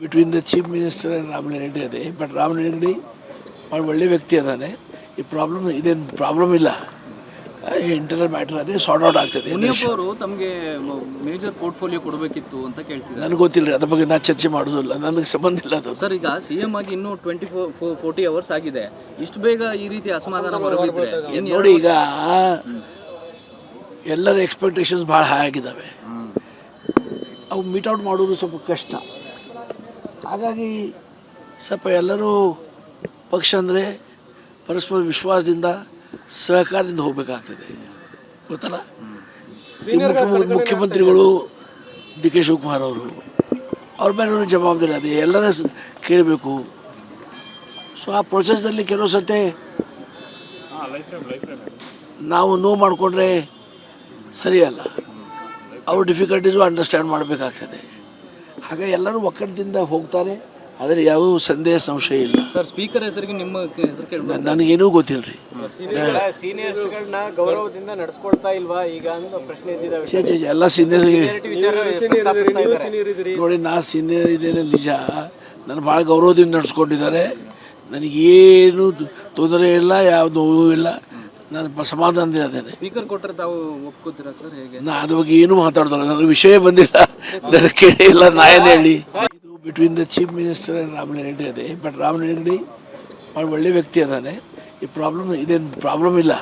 Between the chief minister and Ramalinga Reddy ಅದೇ. But Ramalinga Reddy ಭಾಳ ಒಳ್ಳೆ ವ್ಯಕ್ತಿ ಅದಾನೆ. ಈ ಪ್ರಾಬ್ಲಮ್ ಇದೇನು ಪ್ರಾಬ್ಲಮ್ ಇಲ್ಲ, ಇಂಟರ್ನಲ್ ಮ್ಯಾಟರ್ ಅದೇ ಸಾರ್ಟ್ ಔಟ್ ಆಗ್ತದೆ. ಮುನಿಯಪ್ಪ ಅವರು ತಮಗೆ ಮೇಜರ್ ಪೋರ್ಟ್ಫೋಲಿಯೋ ಕೊಡಬೇಕಿತ್ತು ಅಂತ ಕೇಳ್ತಿದ್ದಾರೆ. ನನಗೆ ಗೊತ್ತಿಲ್ಲ ರೀ, ಅದ್ರ ಬಗ್ಗೆ ನಾನು ಚರ್ಚೆ ಮಾಡೋದಿಲ್ಲ, ನನಗೆ ಸಂಬಂಧ ಇಲ್ಲ ಅದು. ಸರ್, ಈಗ ಸಿಎಂ ಆಗಿ ಇನ್ನೂ 40 ಅವರ್ಸ್ ಆಗಿದೆ. ಇಷ್ಟು ಬೇಗ ಈ ರೀತಿ ಅಸಮಾಧಾನ ಹೊರಬಿದ್ರೆ ನೋಡಿ, ಈಗ ಎಲ್ಲರ ಎಕ್ಸ್ಪೆಕ್ಟೇಷನ್ಸ್ ಭಾಳ ಹೈ ಆಗಿದ್ದಾವೆ. ಅವು ಮೀಟ್ ಔಟ್ ಮಾಡೋದು ಸ್ವಲ್ಪ ಕಷ್ಟ. ಹಾಗಾಗಿ ಸ್ವಲ್ಪ ಎಲ್ಲರೂ ಪಕ್ಷ ಅಂದರೆ ಪರಸ್ಪರ ವಿಶ್ವಾಸದಿಂದ ಸಹಕಾರದಿಂದ ಹೋಗಬೇಕಾಗ್ತದೆ, ಗೊತ್ತಲ್ಲ. ಈ ಮುಖ್ಯಮಂತ್ರಿಗಳು ಡಿ ಕೆ ಶಿವಕುಮಾರ್ ಅವರು, ಅವ್ರ ಮೇಲೆ ಜವಾಬ್ದಾರಿ ಅದೇ, ಎಲ್ಲರ ಕೇಳಬೇಕು. ಸೊ ಆ ಪ್ರೊಸೆಸ್ನಲ್ಲಿ ಕೆಲವು ಸತೆ ನಾವು ನೋವು ಮಾಡಿಕೊಂಡ್ರೆ ಸರಿಯಲ್ಲ. ಅವ್ರ ಡಿಫಿಕಲ್ಟೀಸು ಅಂಡರ್ಸ್ಟ್ಯಾಂಡ್ ಮಾಡಬೇಕಾಗ್ತದೆ. ಹಾಗೆ ಎಲ್ಲರೂ ಒಕ್ಕಟ್ಟದಿಂದ ಹೋಗ್ತಾರೆ, ಆದರೆ ಯಾವ ಸಂದೇಹ ಸಂಶಯ ಇಲ್ಲ. ಸರ್, ಸ್ಪೀಕರ್ ಹೆಸರಿಗೆ ನಿಮ್ಮ ಹೆಸರು ಕೇಳಿ ನನಗೇನೂ ಗೊತ್ತಿಲ್ಲ ರೀ. ಸೀನಿಯರ್ಸ್ಗಳನ್ನ ಗೌರವದಿಂದ ನಡೆಸ್ಕೊಳ್ತಾ ಇಲ್ವಾ ಈಗ ಅಂತ ಪ್ರಶ್ನೆ ಇದ್ದಿದ್ದಾವೆ. ಎಲ್ಲ ಸೀನಿಯರ್ಸ್ಗೆ ಪ್ರಸ್ತಾಪಿಸ್ತಾ ನೋಡಿ, ನಾ ಸೀನಿಯರ್ ಇದ್ದೇನೆ ನಿಜ, ನಾನು ಭಾಳ ಗೌರವದಿಂದ ನಡೆಸ್ಕೊಂಡಿದ್ದಾರೆ. ನನಗೇನು ತೊಂದರೆ ಇಲ್ಲ, ಯಾವ ನೋವು ಇಲ್ಲ, ನಾನು ಸಮಾಧಾನದಿಂದ ಅದೇನೆ. ಸ್ಪೀಕರ್ ಕೊಟ್ಟರೆ ತಾವು ಒಪ್ಕೋತೀರಾ ಸರ್? ಹೇಗೆ? ನಾ ಅದ್ರ ಬಗ್ಗೆ ಏನೂ ಮಾತಾಡ್ದಲ್ಲ, ನನಗೆ ವಿಷಯ ಬಂದಿಲ್ಲ, ನನಗೆ ಕೇಳಿ ಇಲ್ಲ, ನಾ ಏನು ಹೇಳಿ. ಇದು between the chief minister and Ramalinga Reddy ಅದೇ. ಬಟ್ ರಾಮಲಿಂಗ ರೆಡ್ಡಿ ಭಾಳ ಒಳ್ಳೆ ವ್ಯಕ್ತಿ ಅದಾನೆ. ಈ ಪ್ರಾಬ್ಲಮ್ ಇದೇನು ಪ್ರಾಬ್ಲಮ್ ಇಲ್ಲ,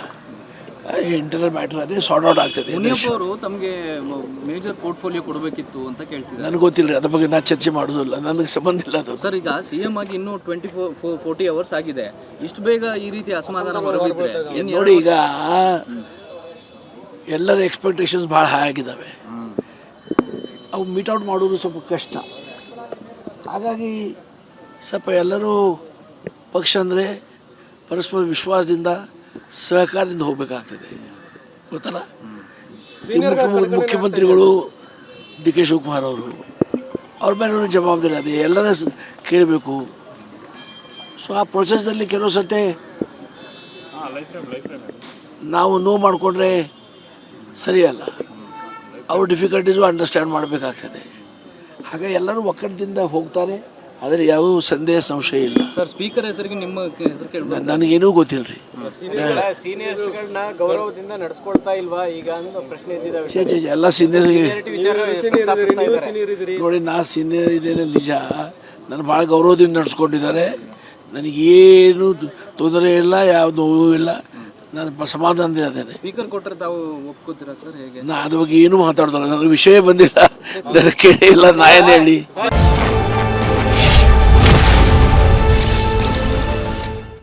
ಇಂಟರ್ನಲ್ ಮ್ಯಾಟರ್ ಅದೇ ಸಾರ್ಟ್ ಔಟ್ ಆಗ್ತದೆ. ಮುನಿಯಪ್ಪ ಅವರು ತಮಗೆ ಮೇಜರ್ ಪೋರ್ಟ್ಫೋಲಿಯೋ ಕೊಡಬೇಕಿತ್ತು ಅಂತ ಕೇಳ್ತಿದ್ದಾರೆ. ನನಗೆ ಗೊತ್ತಿಲ್ಲ ರೀ, ಅದ್ರ ಬಗ್ಗೆ ನಾನು ಚರ್ಚೆ ಮಾಡೋದಿಲ್ಲ, ನನಗೆ ಸಂಬಂಧ ಇಲ್ಲ ಅದು. ಸರ್, ಈಗ ಸಿಎಂ ಆಗಿ ಇನ್ನೂ 40 ಅವರ್ಸ್ ಆಗಿದೆ. ಇಷ್ಟು ಬೇಗ ಈ ರೀತಿ ಅಸಮಾಧಾನ ಹೊರಬಿದ್ರೆ ನೋಡಿ, ಈಗ ಎಲ್ಲರ ಎಕ್ಸ್ಪೆಕ್ಟೇಷನ್ಸ್ ಭಾಳ ಹೈ ಆಗಿದ್ದಾವೆ. ಅವು ಮೀಟ್ ಔಟ್ ಮಾಡೋದು ಸ್ವಲ್ಪ ಕಷ್ಟ. ಹಾಗಾಗಿ ಸ್ವಲ್ಪ ಎಲ್ಲರೂ ಪಕ್ಷ ಅಂದರೆ ಪರಸ್ಪರ ವಿಶ್ವಾಸದಿಂದ ಸಹಕಾರದಿಂದ ಹೋಗಬೇಕಾಗ್ತದೆ, ಗೊತ್ತಲ್ಲ. ಈ ಮುಖ್ಯಮಂತ್ರಿಗಳು ಡಿ ಕೆ ಶಿವಕುಮಾರ್ ಅವರು, ಅವ್ರ ಮೇಲೆ ಜವಾಬ್ದಾರಿ ಅದೇ, ಎಲ್ಲರ ಕೇಳಬೇಕು. ಸೊ ಆ ಪ್ರೊಸೆಸ್ನಲ್ಲಿ ಕೆಲವು ಸತೆ ನಾವು ನೋವು ಮಾಡಿಕೊಂಡ್ರೆ ಸರಿಯಲ್ಲ. ಅವ್ರ ಡಿಫಿಕಲ್ಟೀಸು ಅಂಡರ್ಸ್ಟ್ಯಾಂಡ್ ಮಾಡಬೇಕಾಗ್ತದೆ. ಹಾಗೆ ಎಲ್ಲರೂ ಒಕ್ಕಟ್ಟದಿಂದ ಹೋಗ್ತಾರೆ, ಆದರೆ ಯಾವ ಸಂದೇಹ ಸಂಶಯ ಇಲ್ಲ. ಸರ್, ಸ್ಪೀಕರ್ ಹೆಸರಿಗೆ ನಿಮ್ಮ ಹೆಸರು ಕೇಳಿ ನನಗೇನೂ ಗೊತ್ತಿಲ್ಲ ರೀ. ಸೀನಿಯರ್ಸ್ಗಳನ್ನ ಗೌರವದಿಂದ ನಡೆಸ್ಕೊಳ್ತಾ ಇಲ್ವಾ ಈಗ ಅಂತ ಪ್ರಶ್ನೆ ಇದ್ದಿದ್ದಾವೆ. ಎಲ್ಲ ಸೀನಿಯರ್ಸ್ಗೆ ಪ್ರಸ್ತಾಪಿಸ್ತಾ ನೋಡಿ, ನಾ ಸೀನಿಯರ್ ಇದ್ದೇನೆ ನಿಜ, ನಾನು ಭಾಳ ಗೌರವದಿಂದ ನಡೆಸ್ಕೊಂಡಿದ್ದಾರೆ. ನನಗೇನು ತೊಂದರೆ ಇಲ್ಲ, ಯಾವ ನೋವು ಇಲ್ಲ, ನಾನು ಸಮಾಧಾನದಿಂದ ಅದೇನೆ. ಸ್ಪೀಕರ್ ಕೊಟ್ಟರೆ ತಾವು ಒಪ್ಕೋತೀರಾ ಸರ್? ಹೇಗೆ? ನಾ ಅದ್ರ ಬಗ್ಗೆ ಏನೂ ಮಾತಾಡ್ದಲ್ಲ, ನನಗೆ ವಿಷಯ ಬಂದಿಲ್ಲ, ನನಗೆ ಕೇಳಿ ಇಲ್ಲ, ನಾ ಏನು ಹೇಳಿ.